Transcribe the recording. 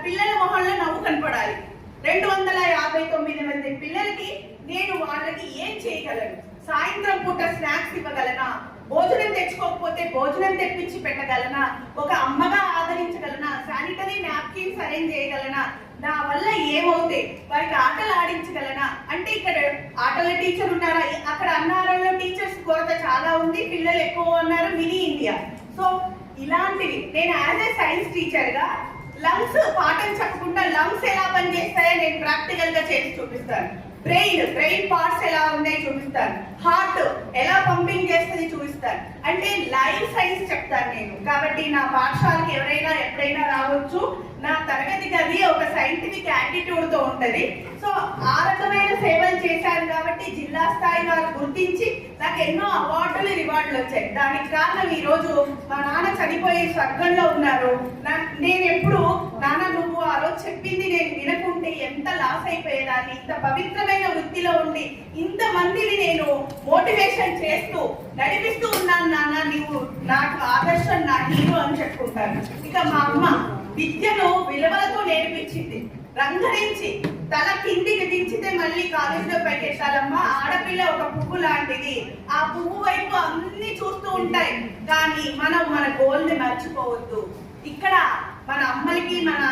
పిల్లల మొహంలో నవ్వు కనపడాలి. 259 మంది పిల్లలకి నేను వాళ్ళకి ఏం చేయగలను? సాయంత్రం పూట స్నాక్స్ ఇవ్వగలనా? భోజనం తెచ్చుకోకపోతే భోజనం తెప్పించి పెట్టగలనా? ఒక అమ్మగా ఆదరించగలనా? శానిటరీ నాప్కిన్స్ అరేంజ్ చేయగలనా? నా వల్ల ఏమవుతాయి? వారికి ఆటలు ఆడించగలనా? అంటే ఇక్కడ ఆటల టీచర్ ఉన్నారా? అక్కడ అన్నారంలో టీచర్స్ కొరత చాలా ఉంది, పిల్లలు ఎక్కువ ఉన్నారు, మినీ ఇండియా. సో ఇలాంటివి నేను యాజ్ ఏ సైన్స్ టీచర్ గా లంగ్స్ పాఠం చెప్పకుండా లంగ్స్ ఎలా పనిచేస్తాయో నేను ప్రాక్టికల్ గా చేసి చూపిస్తాను. బ్రెయిన్ పార్ట్స్ ఎలా ఉన్నాయో చూపిస్తాను. హార్ట్ ఎలా పంపింగ్ చేస్తుంది చూపిస్తాను. అంటే లైవ్ సైన్స్ చెప్తాను నేను. కాబట్టి నా పాఠశాలకి ఎవరైనా ఎప్పుడైనా రావచ్చు. నా తరగతి గది ఒక సైంటిఫిక్ యాటిట్యూడ్ తో ఉంటది. సో ఆ రకమైన సేవలు చేశాను కాబట్టి జిల్లా స్థాయి వారు గుర్తించి నాకు ఎన్నో అవార్డులు రివార్డులు వచ్చాయి. దానికి కారణం ఈ రోజు మా నాన్న చనిపోయి స్వర్గంలో ఉన్నారు. నేను ఎప్పుడు నాన్న నువ్వు ఆ రోజు చెప్పింది నేను వినకుంటే ఎంత లాస్ అయిపోయేదాన్ని, ఇంత పవిత్రమైన వృత్తిలో ఉండి ఇంత మందిని నేను మోటివేషన్ చేస్తూ నడిపిస్తూ ఉన్నాను నాన్న, నీవు నాకు ఆదర్శం, నా హీరో అని చెప్పుకుంటాను. ఇక మా అమ్మ విద్యను విలువలతో నేర్పించింది. రంగరించి తల కిందికి దించితే మళ్ళీ కాలేజీలో పెట్టేశాలమ్మా, ఆడపిల్ల ఒక పువ్వు లాంటిది, ఆ పువ్వు వైపు అన్ని చూస్తూ ఉంటాయి, కానీ మనం మన గోల్ ని మర్చిపోవద్దు. ఇక్కడ మన అమ్మలకి మన